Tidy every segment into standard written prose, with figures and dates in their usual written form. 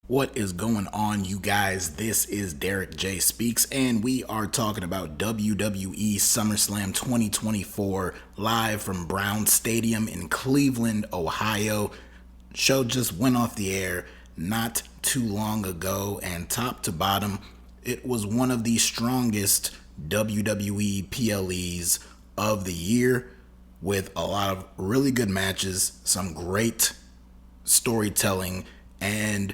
What is going on, you guys? This is DerekJ Speaks, and we are talking about WWE SummerSlam 2024 live from Brown Stadium in Cleveland, Ohio. Show just went off the air not too long ago, and top to bottom, it was one of the strongest WWE PLEs of the year, with a lot of really good matches, some great storytelling, and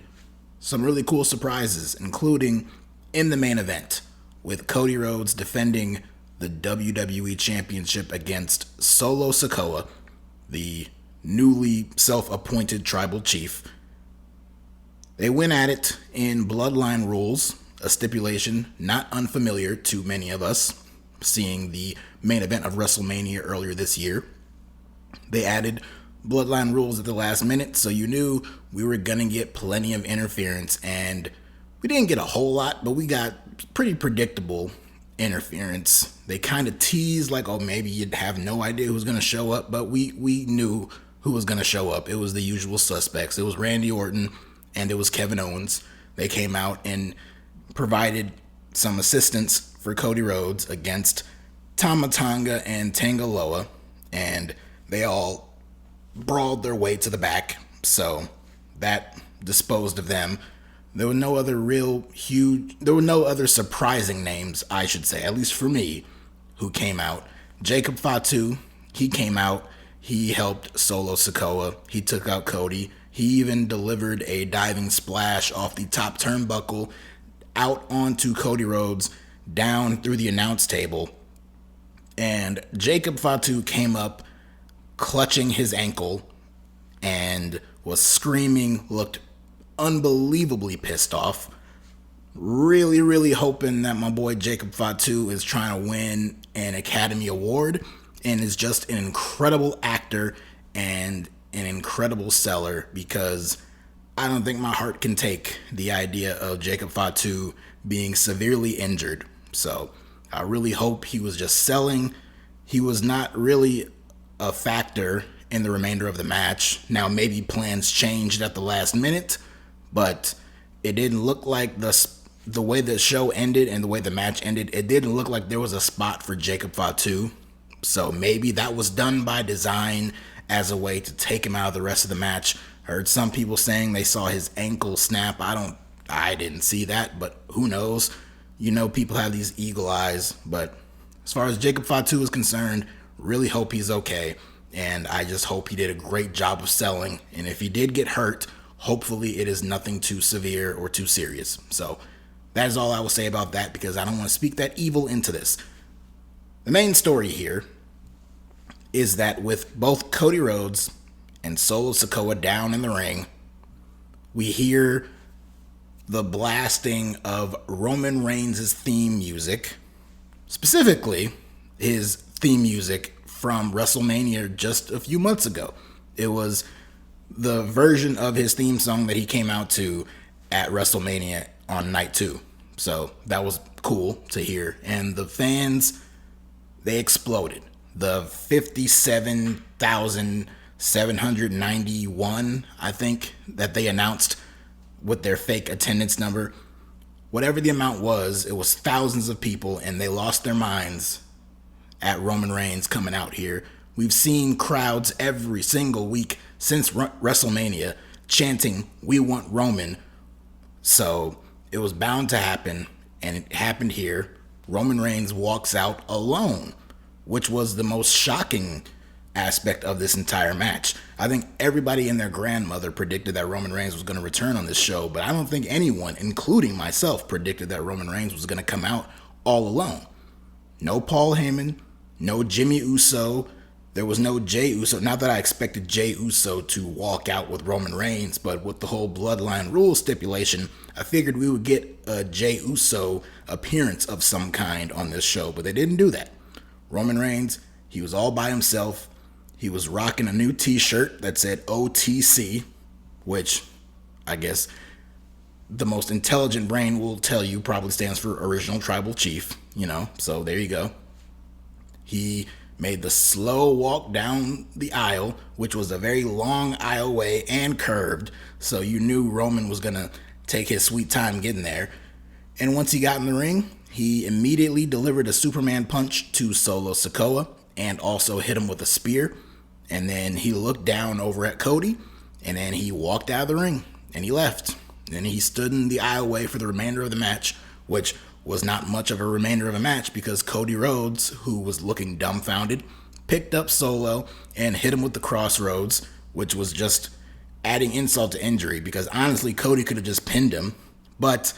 some really cool surprises, including in the main event with Cody Rhodes defending the WWE Championship against Solo Sikoa, the newly self-appointed tribal chief. They went at it in Bloodline rules, a stipulation not unfamiliar to many of us, seeing the main event of WrestleMania earlier this year. They added Bloodline rules at the last minute, so you knew we were gonna get plenty of interference, and we didn't get a whole lot, but we got pretty predictable interference. They kind of teased like, oh, maybe you'd have no idea who's gonna show up, but we knew who was gonna show up. It was the usual suspects. It was Randy Orton and it was Kevin Owens. They came out and provided some assistance for Cody Rhodes against Tama Tonga and Tangaloa, and they all brawled their way to the back, so that disposed of them. There were no other surprising names, I should say, at least for me, who came out. Jacob Fatu, he came out, he helped Solo Sikoa, he took out Cody, he even delivered a diving splash off the top turnbuckle out onto Cody Rhodes, down through the announce table, and Jacob Fatu came up clutching his ankle and was screaming, looked unbelievably pissed off. Really hoping that my boy Jacob Fatu is trying to win an Academy Award and is just an incredible actor and an incredible seller, because I don't think my heart can take the idea of Jacob Fatu being severely injured. So I really hope he was just selling. He was not really a factor in the remainder of the match. Now, maybe plans changed at the last minute, but it didn't look like the way the show ended and the way the match ended, it didn't look like there was a spot for Jacob Fatu. So maybe that was done by design as a way to take him out of the rest of the match. Heard some people saying they saw his ankle snap. I didn't see that, but who knows? You know, people have these eagle eyes, but as far as Jacob Fatu is concerned, really hope he's okay, and I just hope he did a great job of selling, and if he did get hurt, hopefully it is nothing too severe or too serious. So that is all I will say about that, because I don't want to speak that evil into this. The main story here is that with both Cody Rhodes and Solo Sikoa down in the ring, we hear the blasting of Roman Reigns' theme music, specifically his theme music from WrestleMania just a few months ago. It was the version of his theme song that he came out to at WrestleMania on night 2. So that was cool to hear. And the fans, they exploded. The 57,791, I think, that they announced with their fake attendance number, whatever the amount was, it was thousands of people, and they lost their minds at Roman Reigns coming out here. We've seen crowds every single week since WrestleMania chanting, "We want Roman." So it was bound to happen, and it happened here. Roman Reigns walks out alone, which was the most shocking aspect of this entire match. I think everybody and their grandmother predicted that Roman Reigns was going to return on this show, but I don't think anyone, including myself, predicted that Roman Reigns was going to come out all alone. No Paul Heyman, no Jimmy Uso, there was no Jey Uso. Not that I expected Jey Uso to walk out with Roman Reigns, but with the whole Bloodline rule stipulation, I figured we would get a Jey Uso appearance of some kind on this show, but they didn't do that. Roman Reigns, he was all by himself. He was rocking a new t-shirt that said OTC, which I guess the most intelligent brain will tell you probably stands for Original Tribal Chief, so there you go. He made the slow walk down the aisle, which was a very long aisleway and curved, so you knew Roman was going to take his sweet time getting there. And once he got in the ring, he immediately delivered a Superman punch to Solo Sikoa and also hit him with a spear. And then he looked down over at Cody, and then he walked out of the ring and he left. Then he stood in the aisleway for the remainder of the match, which was not much of a remainder of a match because Cody Rhodes, who was looking dumbfounded, picked up Solo and hit him with the crossroads, which was just adding insult to injury because honestly, Cody could have just pinned him, but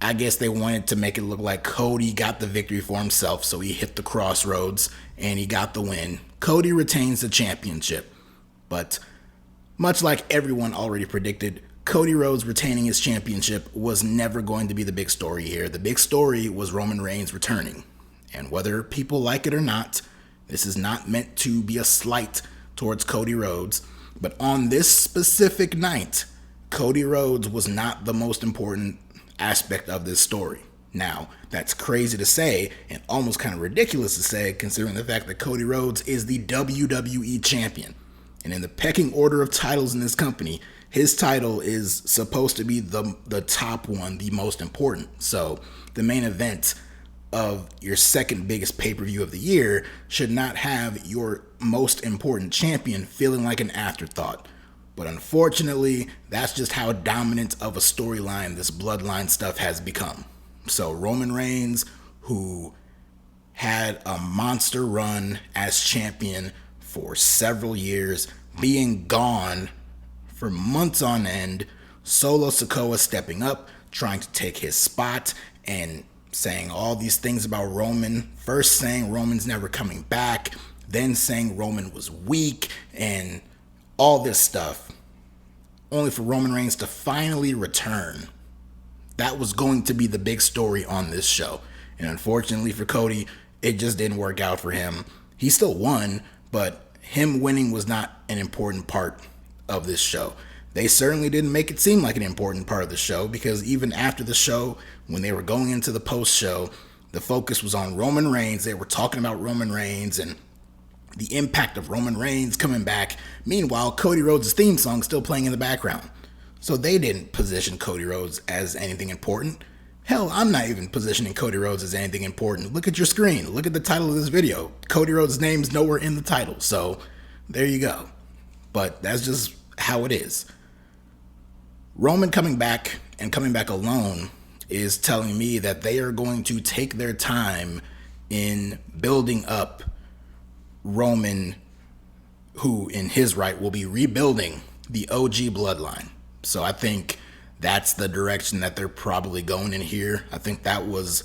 I guess they wanted to make it look like Cody got the victory for himself, so he hit the crossroads and he got the win. Cody retains the championship, but much like everyone already predicted, Cody Rhodes retaining his championship was never going to be the big story here. The big story was Roman Reigns returning. And whether people like it or not, this is not meant to be a slight towards Cody Rhodes, but on this specific night, Cody Rhodes was not the most important aspect of this story. Now, that's crazy to say and almost kind of ridiculous to say considering the fact that Cody Rhodes is the WWE champion. And in the pecking order of titles in this company, his title is supposed to be the top one, the most important. So the main event of your second biggest pay-per-view of the year should not have your most important champion feeling like an afterthought. But unfortunately, that's just how dominant of a storyline this Bloodline stuff has become. So Roman Reigns, who had a monster run as champion for several years, being gone for months on end, Solo Sikoa stepping up, trying to take his spot, and saying all these things about Roman. First saying Roman's never coming back, then saying Roman was weak, and all this stuff. Only for Roman Reigns to finally return. That was going to be the big story on this show. And unfortunately for Cody, it just didn't work out for him. He still won, but him winning was not an important part of this show. They certainly didn't make it seem like an important part of the show because even after the show, when they were going into the post show, the focus was on Roman Reigns. They were talking about Roman Reigns and the impact of Roman Reigns coming back. Meanwhile, Cody Rhodes' theme song is still playing in the background. So they didn't position Cody Rhodes as anything important. Hell, I'm not even positioning Cody Rhodes as anything important. Look at your screen. Look at the title of this video. Cody Rhodes' name's nowhere in the title. So there you go. But that's just how it is. Roman coming back and coming back alone is telling me that they are going to take their time in building up Roman, who in his right will be rebuilding the OG bloodline. So I think that's the direction that they're probably going in here. I think that was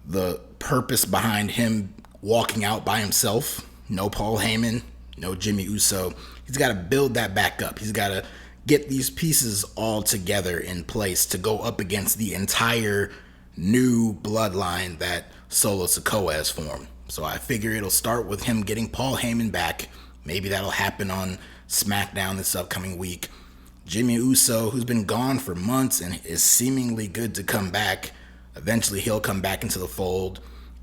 the purpose behind him walking out by himself. No Paul Heyman, no Jimmy Uso. He's got to build that back up. He's got to get these pieces all together in place to go up against the entire new bloodline that Solo Sikoa has formed. So I figure it'll start with him getting Paul Heyman back. Maybe that'll happen on SmackDown this upcoming week. Jimmy Uso, who's been gone for months and is seemingly good to come back, eventually he'll come back into the fold.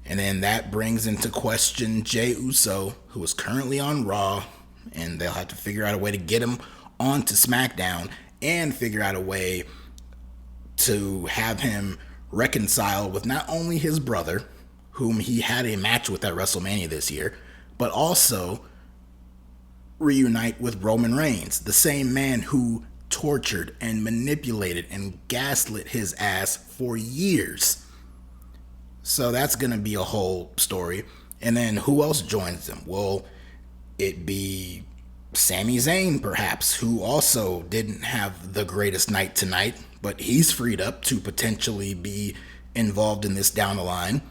And then that brings into question Jey Uso, who is currently on Raw, and they'll have to figure out a way to get him onto SmackDown and figure out a way to have him reconcile with not only his brother, whom he had a match with at WrestleMania this year, but also reunite with Roman Reigns, the same man who tortured and manipulated and gaslit his ass for years. So that's going to be a whole story. And then who else joins them? Will it be Sami Zayn, perhaps, who also didn't have the greatest night tonight, but he's freed up to potentially be involved in this down the line.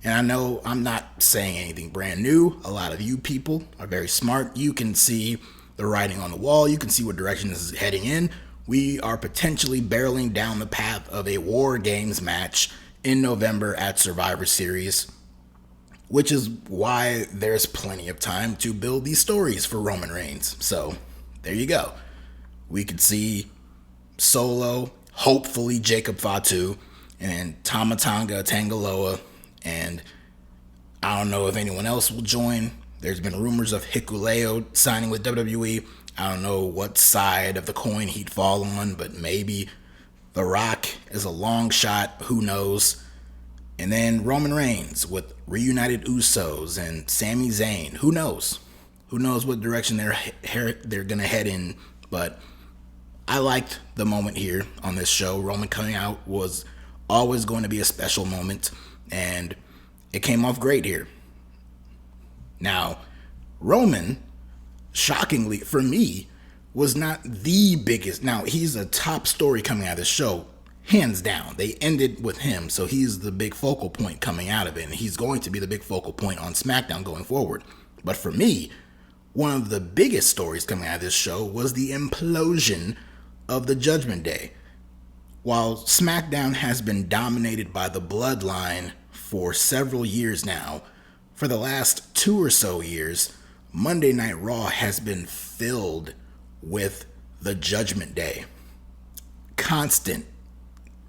And I know I'm not saying anything brand new. A lot of you people are very smart. You can see the writing on the wall. You can see what direction this is heading in. We are potentially barreling down the path of a War Games match in November at Survivor Series, which is why there's plenty of time to build these stories for Roman Reigns. So there you go. We could see Solo, hopefully Jacob Fatu, and Tama Tonga Tangaloa, and I don't know if anyone else will join. There's been rumors of Hikuleo signing with WWE. I don't know what side of the coin he'd fall on, but maybe The Rock is a long shot, who knows? And then Roman Reigns with reunited Usos and Sami Zayn, who knows? Who knows what direction they're going to head in, but I liked the moment here on this show. Roman coming out was always going to be a special moment, and it came off great here. Now, Roman, shockingly for me, was not the biggest. Now, he's a top story coming out of this show, hands down. They ended with him, so he's the big focal point coming out of it, and he's going to be the big focal point on SmackDown going forward. But for me, one of the biggest stories coming out of this show was the implosion of the Judgment Day. While SmackDown has been dominated by the Bloodline for several years now, for the last 2 or so years, Monday Night Raw has been filled with the Judgment Day. Constant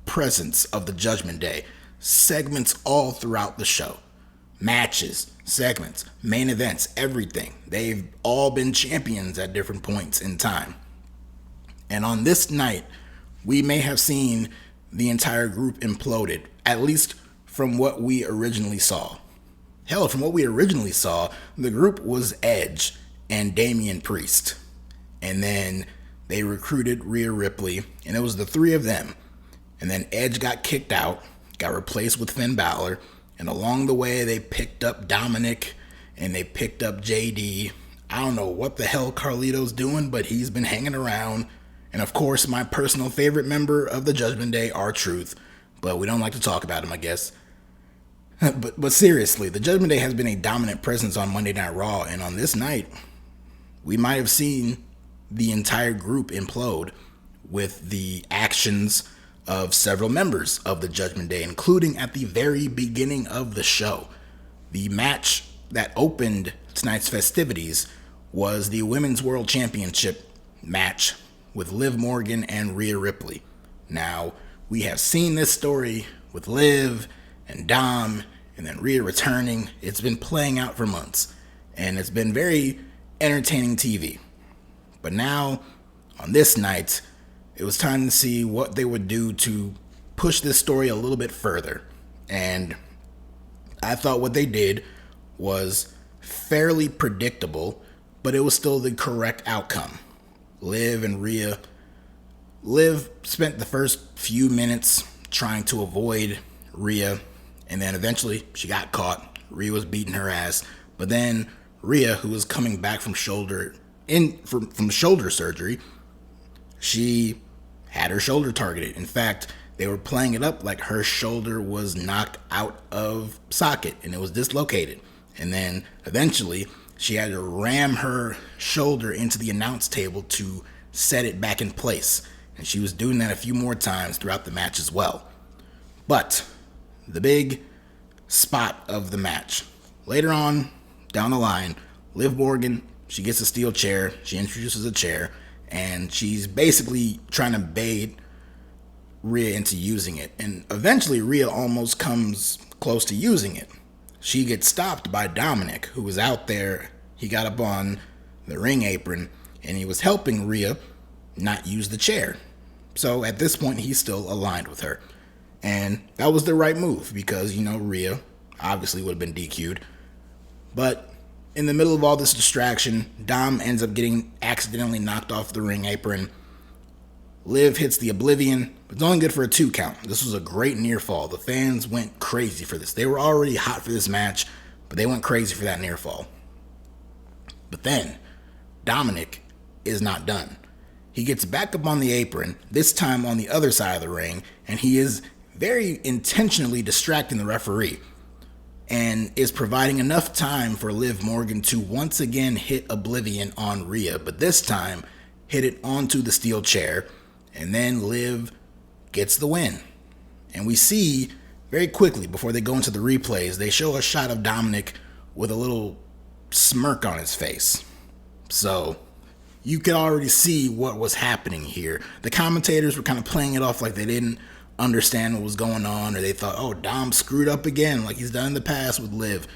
presence of the Judgment Day. Segments all throughout the show. Matches, segments, main events, everything. They've all been champions at different points in time. And on this night, we may have seen the entire group imploded, at least from what we originally saw. Hell, from what we originally saw, the group was Edge and Damian Priest. And then they recruited Rhea Ripley, and it was the 3 of them. And then Edge got kicked out, got replaced with Finn Balor, and along the way they picked up Dominic and they picked up JD. I don't know what the hell Carlito's doing, but he's been hanging around. And of course, my personal favorite member of the Judgment Day, R-Truth, but we don't like to talk about him, I guess. But seriously, the Judgment Day has been a dominant presence on Monday Night Raw, and on this night, we might have seen the entire group implode with the actions of several members of the Judgment Day, including at the very beginning of the show. The match that opened tonight's festivities was the Women's World Championship match with Liv Morgan and Rhea Ripley. Now, we have seen this story with Liv and Dom, and then Rhea returning. It's been playing out for months, and it's been very entertaining TV. But now, on this night, it was time to see what they would do to push this story a little bit further. And I thought what they did was fairly predictable, but it was still the correct outcome. Liv and Rhea. Liv spent the first few minutes trying to avoid Rhea, and then eventually she got caught. Rhea was beating her ass, but then Rhea, who was coming back from shoulder surgery, she had her shoulder targeted. In fact, they were playing it up like her shoulder was knocked out of socket and it was dislocated. And then eventually she had to ram her shoulder into the announce table to set it back in place. And she was doing that a few more times throughout the match as well. But the big spot of the match, later on down the line, Liv Morgan, she gets a steel chair, she introduces a chair, and she's basically trying to bait Rhea into using it. And eventually Rhea almost comes close to using it. She gets stopped by Dominic, who was out there. He got up on the ring apron, and he was helping Rhea not use the chair. So at this point, he's still aligned with her. And that was the right move because, Rhea obviously would have been DQ'd. But in the middle of all this distraction, Dom ends up getting accidentally knocked off the ring apron. Liv hits the Oblivion, but it's only good for a 2 count. This was a great near fall. The fans went crazy for this. They were already hot for this match, but they went crazy for that near fall. But then, Dominic is not done. He gets back up on the apron, this time on the other side of the ring, and he is very intentionally distracting the referee and is providing enough time for Liv Morgan to once again hit Oblivion on Rhea, but this time hit it onto the steel chair, and then Liv gets the win. And we see very quickly, before they go into the replays, they show a shot of Dominic with a little smirk on his face. So you could already see what was happening here. The commentators were kind of playing it off like they didn't understand what was going on, or they thought, oh, Dom screwed up again like he's done in the past with Liv.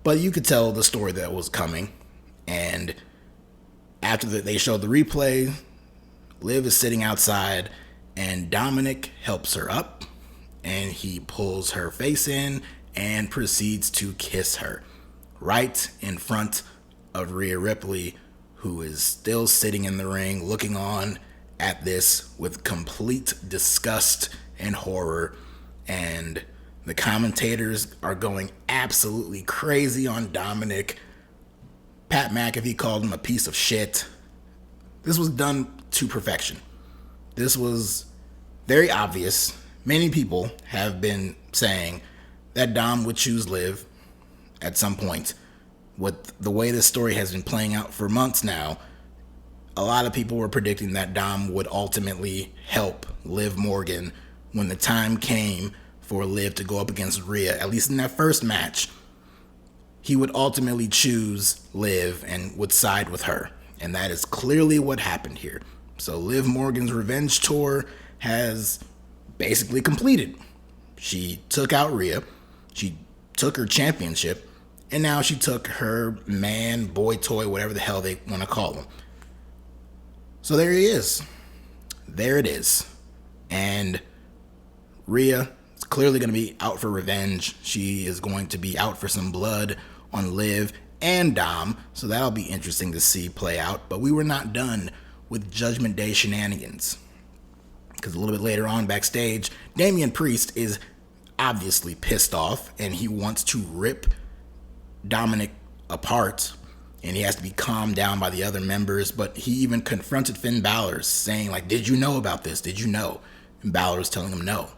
But you could tell the story that was coming. And after they showed the replay, Liv is sitting outside, And Dominic helps her up, and he pulls her face in and proceeds to kiss her right in front of Rhea Ripley, who is still sitting in the ring looking on at this with complete disgust and horror. And the commentators are going absolutely crazy on Dominic. Pat McAfee called him a piece of shit. This was done to perfection. This was very obvious. Many people have been saying that Dom would choose Liv at some point. With the way this story has been playing out for months now, a lot of people were predicting that Dom would ultimately help Liv Morgan when the time came for Liv to go up against Rhea, at least in that first match. He would ultimately choose Liv and would side with her. And that is clearly what happened here. So Liv Morgan's revenge tour has basically completed. She took out Rhea. She took her championship. And now she took her man, boy toy, whatever the hell they want to call him. So there he is. There it is. And Rhea is clearly going to be out for revenge. She is going to be out for some blood on Liv and Dom. So that'll be interesting to see play out. But we were not done with Judgment Day shenanigans. Because a little bit later on backstage, Damian Priest is obviously pissed off. And he wants to rip Dominic apart, and he has to be calmed down by the other members. But he even confronted Finn Balor, saying like, did you know about this? Did you know? And Balor was telling him no.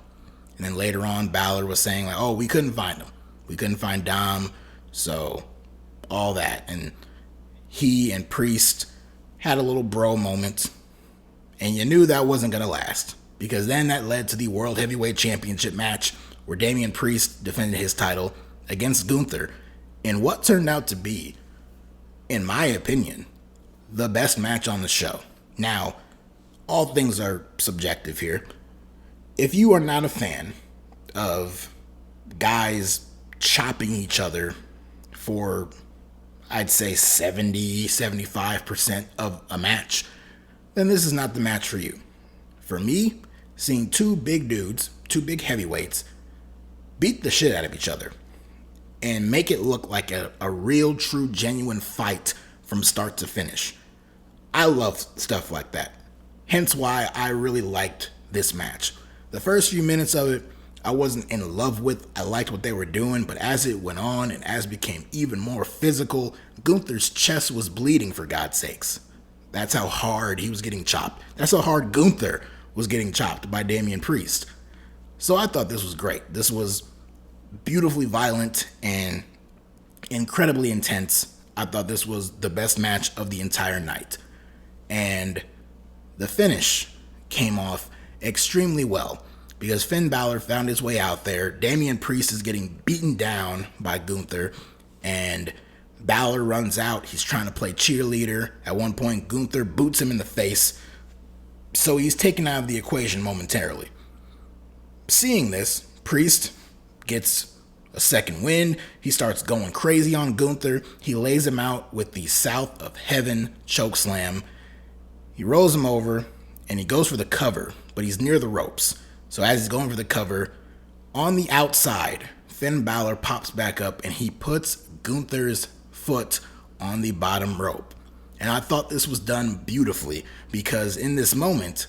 And then later on, Balor was saying like, oh, we couldn't find him. We couldn't find Dom. So all that. And he and Priest had a little bro moment, and you knew that wasn't going to last, because then that led to the World Heavyweight Championship match where Damian Priest defended his title against Gunther in what turned out to be, in my opinion, the best match on the show. Now, all things are subjective here. If you are not a fan of guys chopping each other for, I'd say 70-75% of a match, then this is not the match for you. For me, seeing two big dudes, two big heavyweights, beat the shit out of each other and make it look like a real, true, genuine fight from start to finish. I love stuff like that. Hence why I really liked this match. The first few minutes of it, I wasn't in love with. I liked what they were doing, but as it went on and as it became even more physical, Gunther's chest was bleeding, for God's sakes. That's how hard he was getting chopped. That's how hard Gunther was getting chopped by Damian Priest. So I thought this was great. This was beautifully violent and incredibly intense. I thought this was the best match of the entire night. And the finish came off extremely well, because Finn Balor found his way out there. Damian Priest is getting beaten down by Gunther, and Balor runs out. He's trying to play cheerleader. At one point, Gunther boots him in the face, so he's taken out of the equation momentarily. Seeing this, Priest gets a second wind. He starts going crazy on Gunther. He lays him out with the South of Heaven chokeslam. He rolls him over, and he goes for the cover, but he's near the ropes. So as he's going for the cover, on the outside, Finn Balor pops back up, and he puts Gunther's foot on the bottom rope. And I thought this was done beautifully, because in this moment,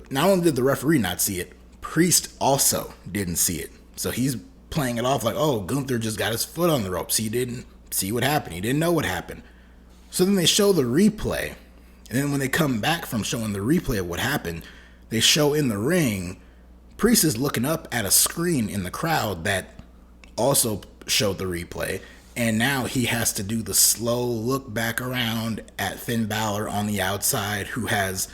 not only did the referee not see it, Priest also didn't see it. So he's playing it off like, oh, Gunther just got his foot on the ropes. He didn't see what happened. He didn't know what happened. So then they show the replay. And then when they come back from showing the replay of what happened, they show in the ring, Priest is looking up at a screen in the crowd that also showed the replay. And now he has to do the slow look back around at Finn Balor on the outside, who has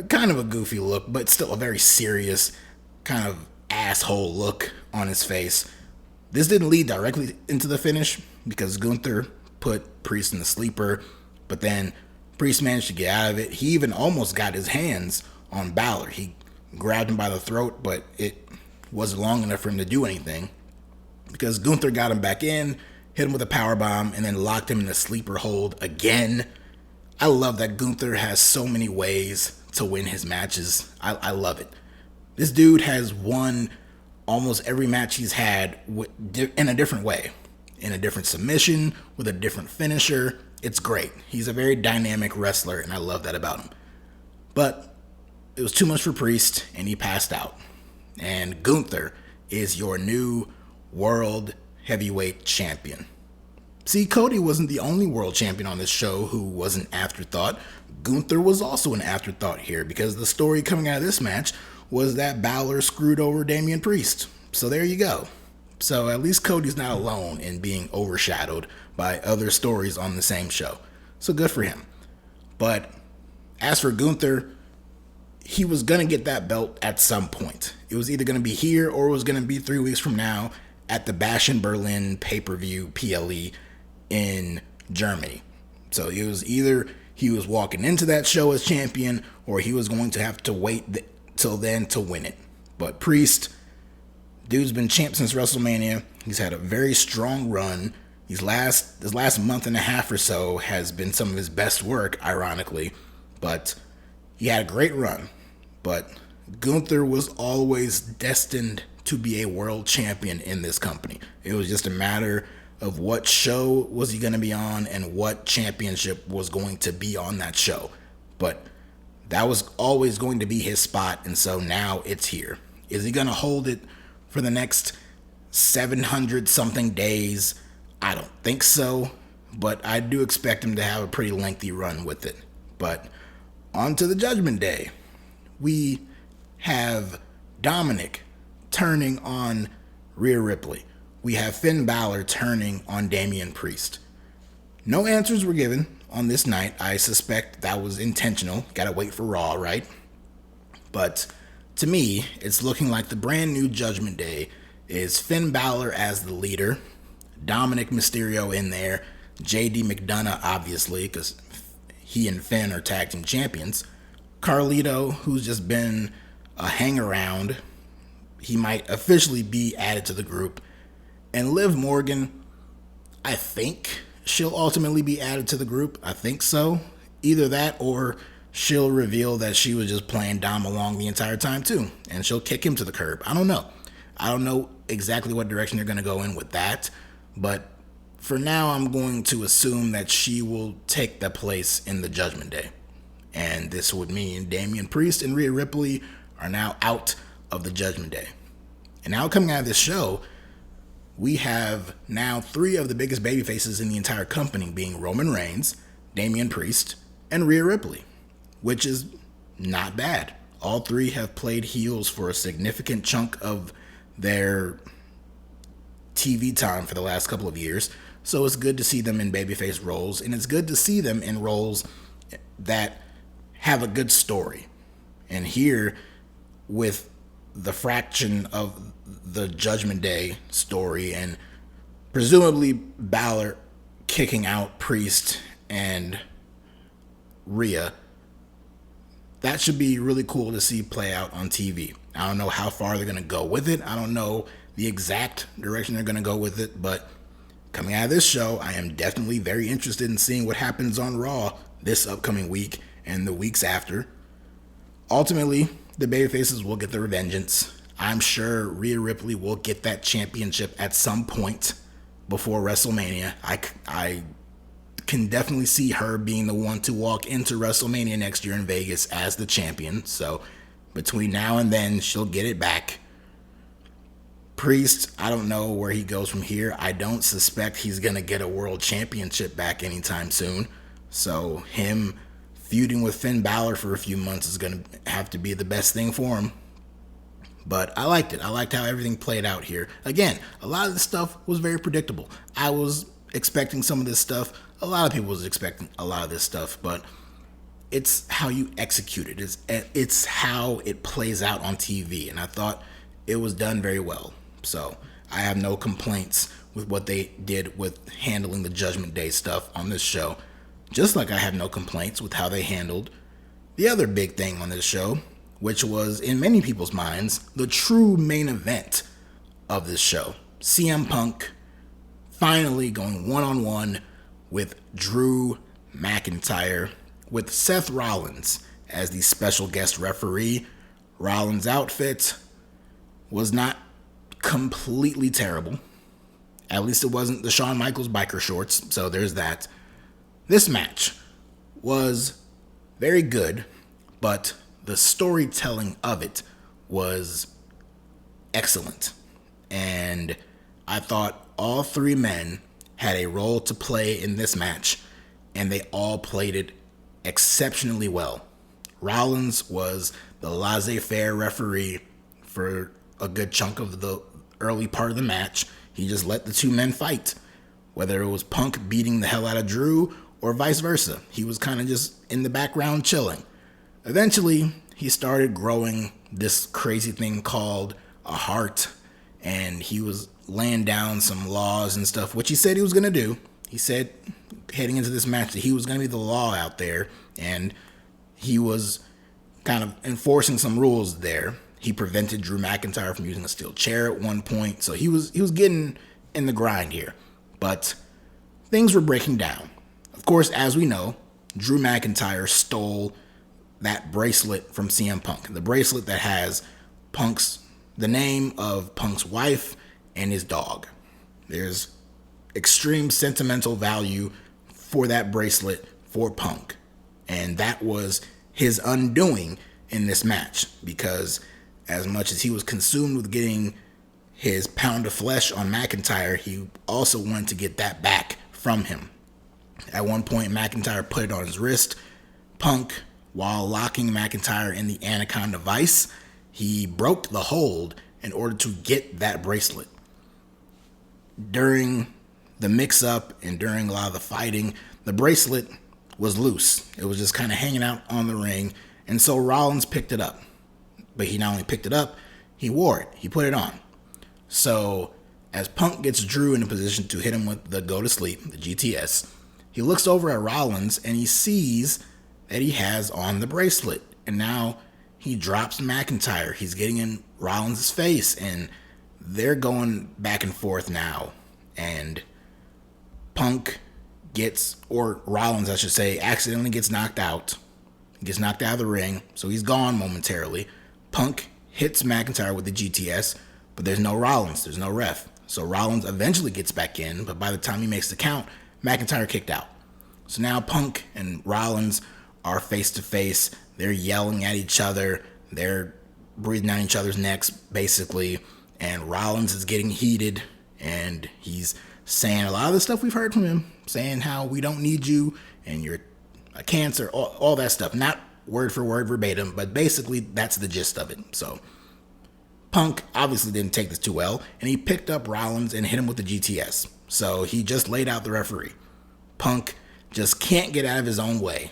kind of a goofy look, but still a very serious kind of asshole look on his face. This didn't lead directly into the finish, because Gunther put Priest in the sleeper, but then Priest managed to get out of it. He even almost got his hands on Balor. He grabbed him by the throat, but it wasn't long enough for him to do anything, because Gunther got him back in, hit him with a powerbomb, and then locked him in the sleeper hold again. I love that Gunther has so many ways to win his matches. I love it. This dude has won almost every match he's had in a different way, in a different submission, with a different finisher. It's great. He's a very dynamic wrestler, and I love that about him. But it was too much for Priest, and he passed out. And Gunther is your new world heavyweight champion. See, Cody wasn't the only world champion on this show who was an afterthought. Gunther was also an afterthought here, because the story coming out of this match was that Balor screwed over Damian Priest. So there you go. So at least Cody's not alone in being overshadowed by other stories on the same show. So good for him. But as for Gunther, he was going to get that belt at some point. It was either going to be here or it was going to be 3 weeks from now at the Bash in Berlin pay-per-view PLE in Germany. So it was either he was walking into that show as champion or he was going to have to wait till then to win it. But Priest, dude's been champ since WrestleMania. He's had a very strong run. This last month and a half or so has been some of his best work, ironically. But he had a great run. But Gunther was always destined to be a world champion in this company. It was just a matter of what show was he going to be on and what championship was going to be on that show. But that was always going to be his spot, and so now it's here. Is he going to hold it for the next 700-something days? I don't think so, but I do expect him to have a pretty lengthy run with it. But on to the Judgment Day. We have Dominic turning on Rhea Ripley. We have Finn Balor turning on Damian Priest. No answers were given on this night. I suspect that was intentional. Gotta wait for Raw, right? But to me, it's looking like the brand new Judgment Day is Finn Balor as the leader, Dominic Mysterio in there, JD McDonough, obviously, because he and Finn are tag team champions, Carlito, who's just been a hang-around. He might officially be added to the group. And Liv Morgan, I think she'll ultimately be added to the group. I think so. Either that or she'll reveal that she was just playing Dom along the entire time too. And she'll kick him to the curb. I don't know. I don't know exactly what direction they're going to go in with that. But for now, I'm going to assume that she will take the place in the Judgment Day. And this would mean Damian Priest and Rhea Ripley are now out of the Judgment Day. And now coming out of this show, we have now 3 of the biggest babyfaces in the entire company being Roman Reigns, Damian Priest, and Rhea Ripley, which is not bad. All 3 have played heels for a significant chunk of their TV time for the last couple of years, so it's good to see them in babyface roles, and it's good to see them in roles that have a good story. And here, with the fraction of the Judgment Day story and presumably Balor kicking out Priest and Rhea, that should be really cool to see play out on TV. I don't know how far they're going to go with it. I don't know the exact direction they're going to go with it, but coming out of this show, I am definitely very interested in seeing what happens on Raw this upcoming week and the weeks after. Ultimately, the babyfaces will get their vengeance. I'm sure Rhea Ripley will get that championship at some point before WrestleMania. I can definitely see her being the one to walk into WrestleMania next year in Vegas as the champion. So between now and then, she'll get it back. Priest, I don't know where he goes from here. I don't suspect he's going to get a world championship back anytime soon. So him feuding with Finn Balor for a few months is going to have to be the best thing for him. But I liked it. I liked how everything played out here. Again, a lot of this stuff was very predictable. I was expecting some of this stuff. A lot of people was expecting a lot of this stuff, but it's how you execute it. It's how it plays out on TV, and I thought it was done very well. So I have no complaints with what they did with handling the Judgment Day stuff on this show, just like I have no complaints with how they handled the other big thing on this show, which was, in many people's minds, the true main event of this show. CM Punk finally going one-on-one with Drew McIntyre, with Seth Rollins as the special guest referee. Rollins' outfit was not completely terrible. At least it wasn't the Shawn Michaels biker shorts, so there's that. This match was very good, but the storytelling of it was excellent. And I thought all three men had a role to play in this match, and they all played it exceptionally well. Rollins was the laissez-faire referee for a good chunk of the early part of the match. He just let the two men fight, whether it was Punk beating the hell out of Drew or vice versa. He was kind of just in the background chilling. Eventually, he started growing this crazy thing called a heart, and he was laying down some laws and stuff, which he said he was going to do. He said heading into this match that he was going to be the law out there, and he was kind of enforcing some rules there. He prevented Drew McIntyre from using a steel chair at one point, so he was getting in the grind here. But things were breaking down. Of course, as we know, Drew McIntyre stole that bracelet from CM Punk, the bracelet that has the name of Punk's wife and his dog. There's extreme sentimental value for that bracelet for Punk, and that was his undoing in this match, because as much as he was consumed with getting his pound of flesh on McIntyre, he also wanted to get that back from him. At one point, McIntyre put it on his wrist. Punk, while locking McIntyre in the Anaconda Vice, he broke the hold in order to get that bracelet. During the mix-up and during a lot of the fighting, the bracelet was loose. It was just kind of hanging out on the ring, and so Rollins picked it up. But he not only picked it up, he wore it. He put it on. So as Punk gets Drew in a position to hit him with the go to sleep, the GTS, he looks over at Rollins and he sees that he has on the bracelet. And now he drops McIntyre. He's getting in Rollins' face, and they're going back and forth now. And Rollins, I should say, accidentally gets knocked out. He gets knocked out of the ring, so he's gone momentarily. Punk hits McIntyre with the GTS, but there's no Rollins, there's no ref. So Rollins eventually gets back in, but by the time he makes the count, McIntyre kicked out. So now Punk and Rollins are face to face. They're yelling at each other. They're breathing down each other's necks, basically. And Rollins is getting heated, and he's saying a lot of the stuff we've heard from him, saying how we don't need you, and you're a cancer, all that stuff. Not word for word verbatim, but basically that's the gist of it. So Punk obviously didn't take this too well, and he picked up Rollins and hit him with the GTS. So he just laid out the referee. Punk just can't get out of his own way.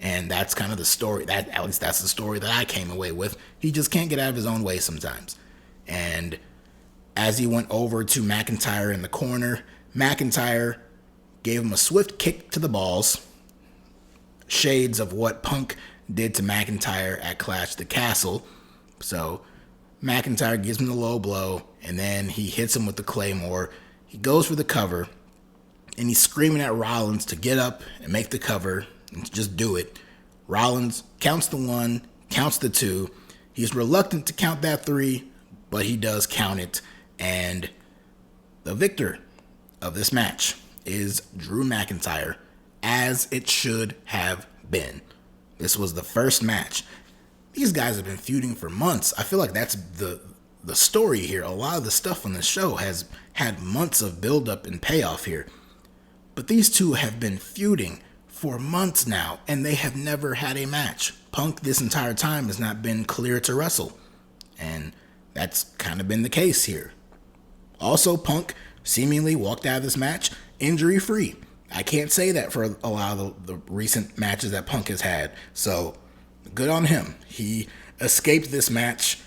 And that's kind of the story, at least that's the story that I came away with. He just can't get out of his own way sometimes. And as he went over to McIntyre in the corner, McIntyre gave him a swift kick to the balls, shades of what Punk did to McIntyre at Clash the Castle. So McIntyre gives him the low blow, and then he hits him with the Claymore. He goes for the cover, and he's screaming at Rollins to get up and make the cover and to just do it. Rollins counts the 1, counts the 2. He's reluctant to count that 3, but he does count it. And the victor of this match is Drew McIntyre, as it should have been. This was the first match. These guys have been feuding for months. I feel like that's the story here. A lot of the stuff on the show has had months of build-up and payoff here. But these two have been feuding for months now, and they have never had a match. Punk this entire time has not been clear to wrestle, and that's kind of been the case here. Also, Punk seemingly walked out of this match injury-free. I can't say that for a lot of the recent matches that Punk has had. So, good on him. He escaped this match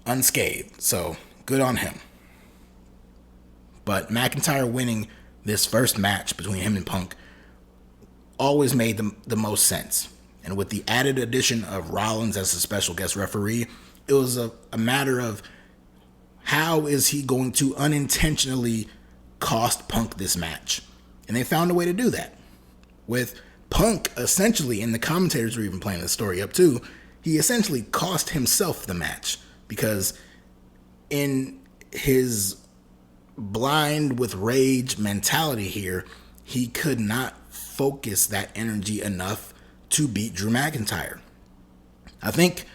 unscathed. So, good on him. But McIntyre winning this first match between him and Punk always made the most sense. And with the added addition of Rollins as a special guest referee, it was a matter of how is he going to unintentionally cost Punk this match. And they found a way to do that with Punk essentially, and the commentators were even playing the story up too, he essentially cost himself the match because in his blind with rage mentality here, he could not focus that energy enough to beat Drew McIntyre. I think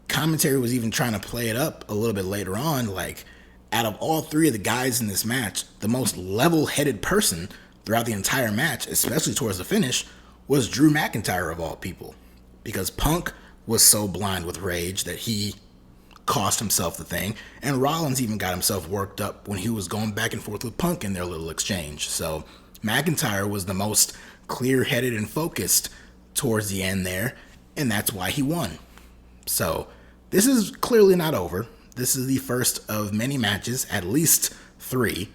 commentary was even trying to play it up a little bit later on, like out of all three of the guys in this match, the most level-headed person throughout the entire match, especially towards the finish, was Drew McIntyre of all people. Because Punk was so blind with rage that he cost himself the thing, and Rollins even got himself worked up when he was going back and forth with Punk in their little exchange. So McIntyre was the most clear-headed and focused towards the end there, and that's why he won. So this is clearly not over. This is the first of many matches, at least 3,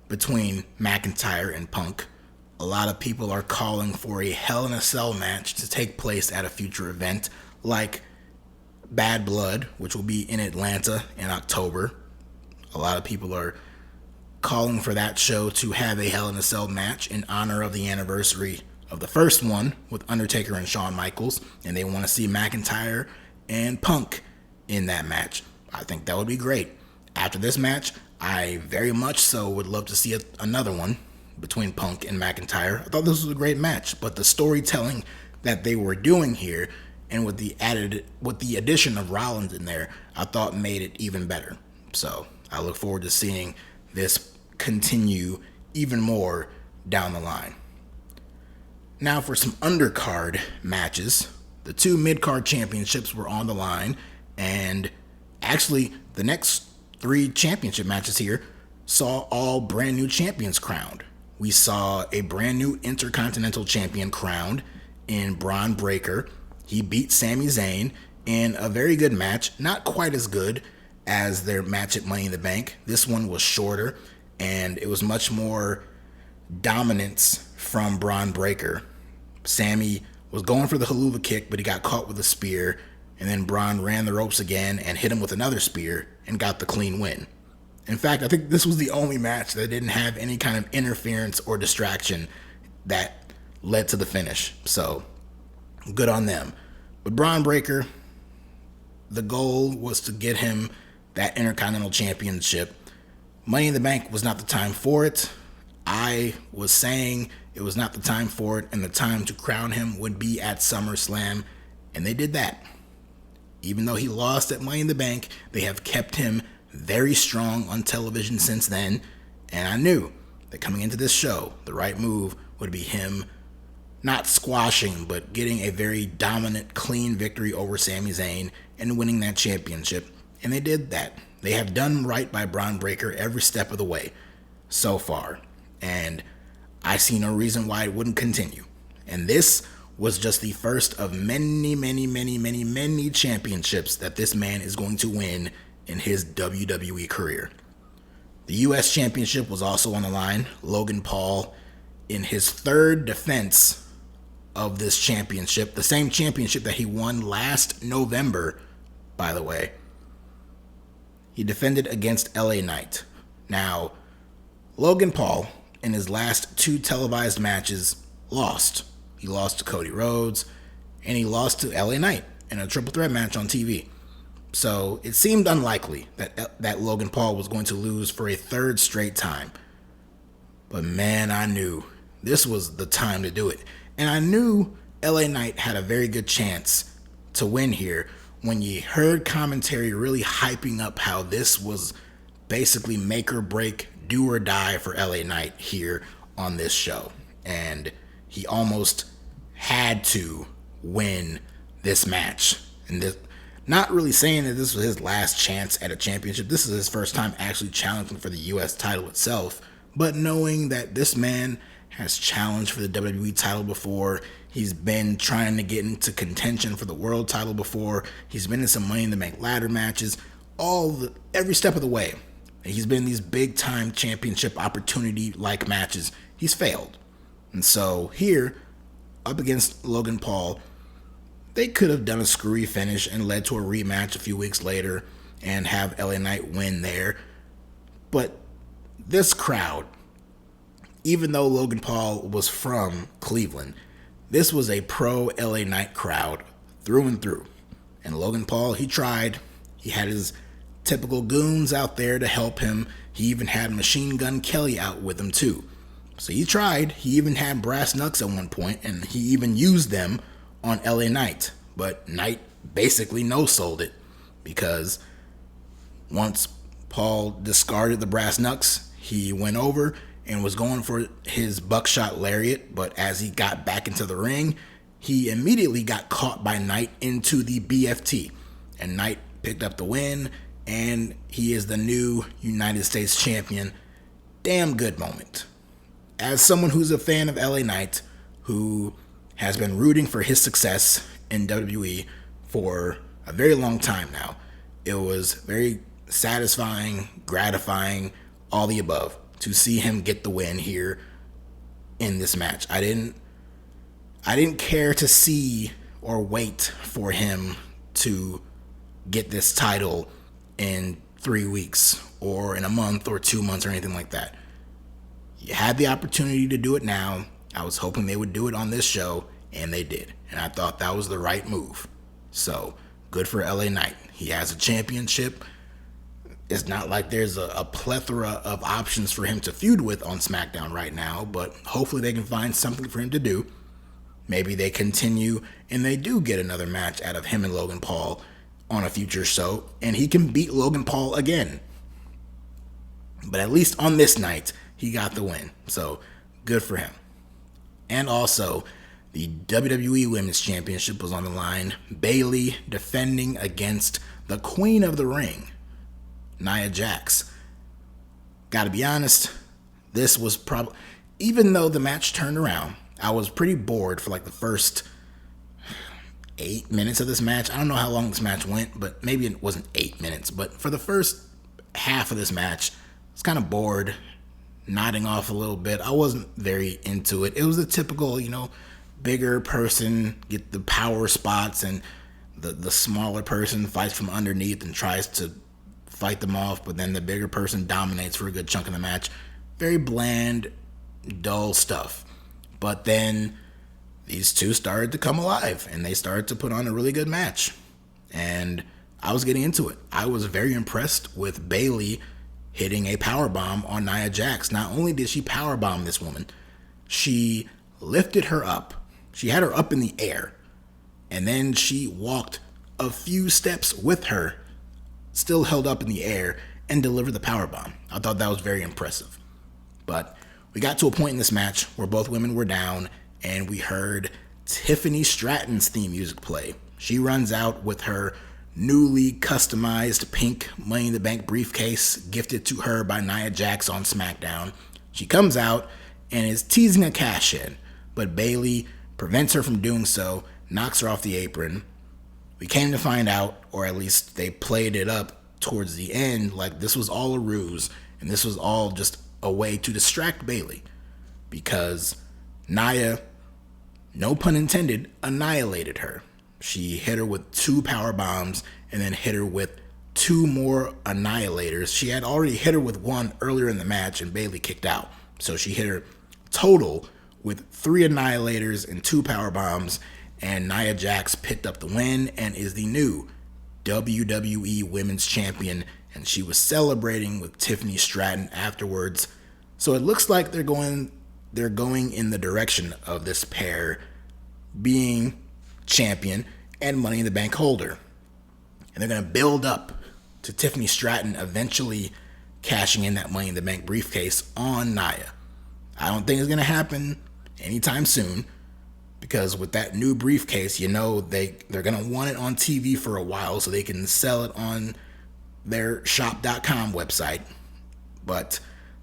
between McIntyre and Punk. A lot of people are calling for a Hell in a Cell match to take place at a future event, like Bad Blood, which will be in Atlanta in October. A lot of people are calling for that show to have a Hell in a Cell match in honor of the anniversary of the first one with Undertaker and Shawn Michaels, and they want to see McIntyre and Punk in that match. I think that would be great. After this match, I very much so would love to see another one between Punk and McIntyre. I thought this was a great match, but the storytelling that they were doing here, and with the addition of Rollins in there, I thought made it even better. So I look forward to seeing this continue even more down the line. Now for some undercard matches. The 2 mid-card championships were on the line, and actually the next 3 championship matches here saw all brand new champions crowned. We saw a brand new Intercontinental Champion crowned in Bron Breakker. He beat Sami Zayn in a very good match, not quite as good as their match at Money in the Bank. This one was shorter, and it was much more dominance from Bron Breakker. Sami was going for the haluva kick, but he got caught with a spear, and then Bron ran the ropes again and hit him with another spear and got the clean win. In fact, I think this was the only match that didn't have any kind of interference or distraction that led to the finish. So, good on them. But Bron Breakker, the goal was to get him that Intercontinental Championship. Money in the Bank was not the time for it. I was saying it was not the time for it, and the time to crown him would be at SummerSlam, and they did that. Even though he lost at Money in the Bank, they have kept him very strong on television since then, and I knew that coming into this show, the right move would be him not squashing, but getting a very dominant, clean victory over Sami Zayn and winning that championship, and they did that. They have done right by Bron Breakker every step of the way so far, and I see no reason why it wouldn't continue. And this was just the first of many, many, many, many, many championships that this man is going to win in his WWE career. The U.S. Championship was also on the line. Logan Paul, in his 3rd defense of this championship, the same championship that he won last November, by the way, he defended against LA Knight. Now, Logan Paul, in his last 2 televised matches, lost. He lost to Cody Rhodes, and he lost to LA Knight in a triple threat match on TV. So it seemed unlikely that Logan Paul was going to lose for a 3rd straight time. But man, I knew this was the time to do it. And I knew LA Knight had a very good chance to win here when you heard commentary really hyping up how this was basically make or break, do or die for LA Knight here on this show. And he almost had to win this match. And this, not really saying that this was his last chance at a championship. This is his first time actually challenging for the U.S. title itself. But knowing that this man has challenged for the WWE title before, he's been trying to get into contention for the world title before, he's been in some Money in the Bank ladder matches, every step of the way. He's been in these big time championship opportunity like matches. He's failed. And so here, up against Logan Paul, they could have done a screwy finish and led to a rematch a few weeks later and have LA Knight win there. But this crowd, even though Logan Paul was from Cleveland, This was a pro LA Knight crowd through and through. And Logan Paul, he tried. He had his typical goons out there to help him. He even had Machine Gun Kelly out with him too. So he tried. He even had brass knucks at one point, and he even used them on LA Knight. But Knight basically no-sold it, because once Paul discarded the brass knucks, he went over and was going for his buckshot lariat, but as he got back into the ring, he immediately got caught by Knight into the BFT, and Knight picked up the win, and he is the new United States champion. Damn good moment. As someone who's a fan of LA Knight, who has been rooting for his success in WWE for a very long time now, it was very satisfying, gratifying, all the above, to see him get the win here in this match. I didn't care to see or wait for him to get this title in 3 weeks or in a month or 2 months or anything like that. You had the opportunity to do it now. I was hoping they would do it on this show, and they did. And I thought that was the right move. So, good for LA Knight. He has a championship. It's not like there's a plethora of options for him to feud with on SmackDown right now, but hopefully they can find something for him to do. Maybe they continue and they do get another match out of him and Logan Paul on a future show, and he can beat Logan Paul again. But at least on this night, he got the win. So, good for him. And also, the WWE Women's Championship was on the line. Bayley defending against the Queen of the Ring, Nia Jax. Gotta be honest, this was probably, even though the match turned around, I was pretty bored for like the first 8 minutes of this match. I don't know how long this match went, but maybe it wasn't 8 minutes. But for the first half of this match, I was kind of bored, nodding off a little bit. I wasn't very into it. It was the typical, bigger person get the power spots, and the smaller person fights from underneath and tries to fight them off, but then the bigger person dominates for a good chunk of the match. Very bland, dull stuff. But then these two started to come alive, and they started to put on a really good match. And I was getting into it. I was very impressed with Bayley hitting a powerbomb on Nia Jax. Not only did she powerbomb this woman, she lifted her up. She had her up in the air, and then she walked a few steps with her, still held up in the air, and delivered the powerbomb. I thought that was very impressive. But we got to a point in this match where both women were down, and we heard Tiffany Stratton's theme music play. She runs out with her newly customized pink Money in the Bank briefcase gifted to her by Nia Jax on SmackDown. She comes out and is teasing a cash in, but Bayley prevents her from doing so, knocks her off the apron. We came to find out, or at least they played it up towards the end, like this was all a ruse, and this was all just a way to distract Bayley, because Nia, no pun intended, annihilated her. She hit her with 2 power bombs and then hit her with 2 more annihilators. She had already hit her with 1 earlier in the match, and Bayley kicked out. So she hit her total with 3 annihilators and 2 power bombs, and Nia Jax picked up the win and is the new WWE Women's Champion, and she was celebrating with Tiffany Stratton afterwards. So it looks like they're going in the direction of this pair being champion and Money in the Bank holder. And they're going to build up to Tiffany Stratton eventually cashing in that Money in the Bank briefcase on Nia. I don't think it's going to happen anytime soon, because with that new briefcase, they're going to want it on TV for a while so they can sell it on their shop.com website. But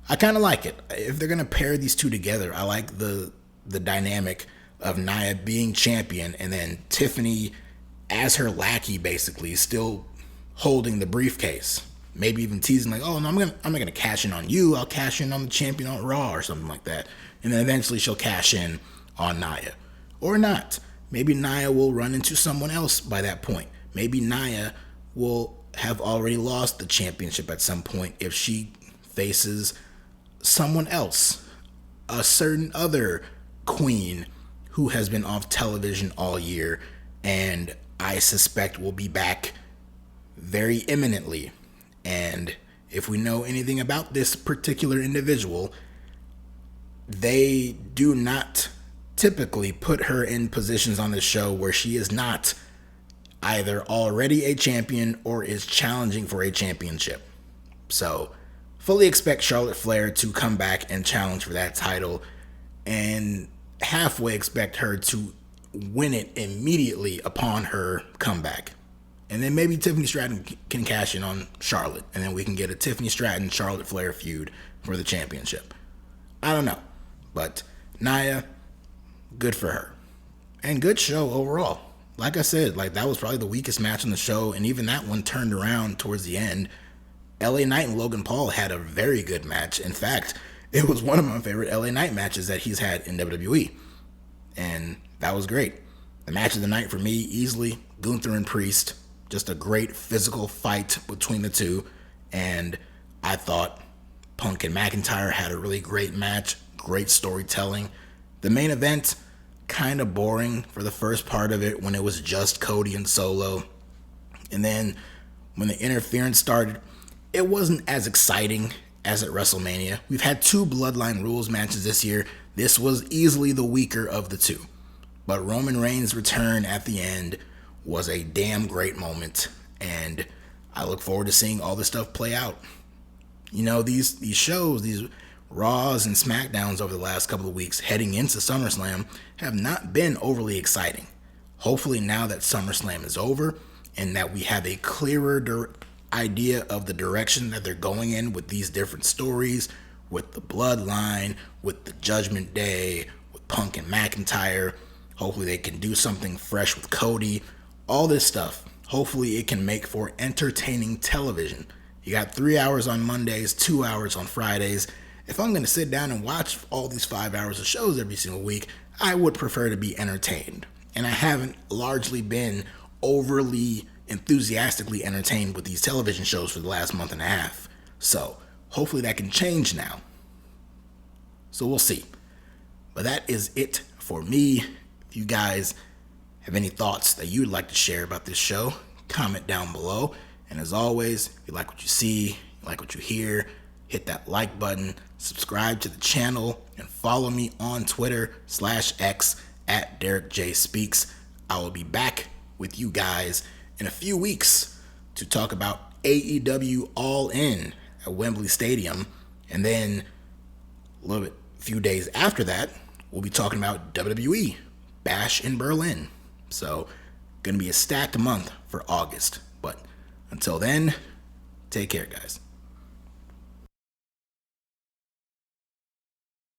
I kind of like it. If they're going to pair these two together, I like the dynamic of Nia being champion and then Tiffany as her lackey, basically still holding the briefcase. Maybe even teasing like, oh, no, I'm not gonna cash in on you. I'll cash in on the champion on Raw or something like that. And then eventually she'll cash in on Nia. Or not. Maybe Nia will run into someone else by that point. Maybe Nia will have already lost the championship at some point if she faces someone else, a certain other queen who has been off television all year, and I suspect will be back very imminently. And if we know anything about this particular individual, they do not typically put her in positions on the show where she is not either already a champion or is challenging for a championship. So fully expect Charlotte Flair to come back and challenge for that title, and halfway expect her to win it immediately upon her comeback. And then maybe Tiffany Stratton can cash in on Charlotte, and then we can get a Tiffany Stratton Charlotte Flair feud for the championship. I don't know, but Nia, good for her. And good show overall. Like I said, that was probably the weakest match on the show, and even that one turned around towards the end. LA Knight and Logan Paul had a very good match. In fact, it was one of my favorite LA Knight matches that he's had in WWE. And that was great. The match of the night for me, easily, Gunther and Priest. Just a great physical fight between the two. And I thought Punk and McIntyre had a really great match. Great storytelling. The main event, kind of boring for the first part of it when it was just Cody and Solo. And then when the interference started, it wasn't as exciting as at WrestleMania. We've had 2 Bloodline rules matches this year. This was easily the weaker of the 2. But Roman Reigns' return at the end was a damn great moment, and I look forward to seeing all this stuff play out. You know, these shows, these Raws and SmackDowns over the last couple of weeks heading into SummerSlam have not been overly exciting. Hopefully now that SummerSlam is over and that we have a clearer idea of the direction that they're going in with these different stories, with the Bloodline, with the Judgment Day, with Punk and McIntyre. Hopefully they can do something fresh with Cody. All this stuff. Hopefully it can make for entertaining television. You got 3 hours on Mondays, 2 hours on Fridays. If I'm going to sit down and watch all these 5 hours of shows every single week, I would prefer to be entertained. And I haven't largely been overly enthusiastically entertained with these television shows for the last month and a half. So hopefully that can change now. So we'll see. But that is it for me. If you guys have any thoughts that you'd like to share about this show, comment down below. And as always, if you like what you see, you like what you hear, hit that like button, subscribe to the channel, and follow me on Twitter/X at DerekJ Speaks. I will be back with you guys in a few weeks to talk about AEW All In at Wembley Stadium. And then a few days after that, we'll be talking about WWE Bash in Berlin. So, gonna be a stacked month for August. But until then, take care, guys.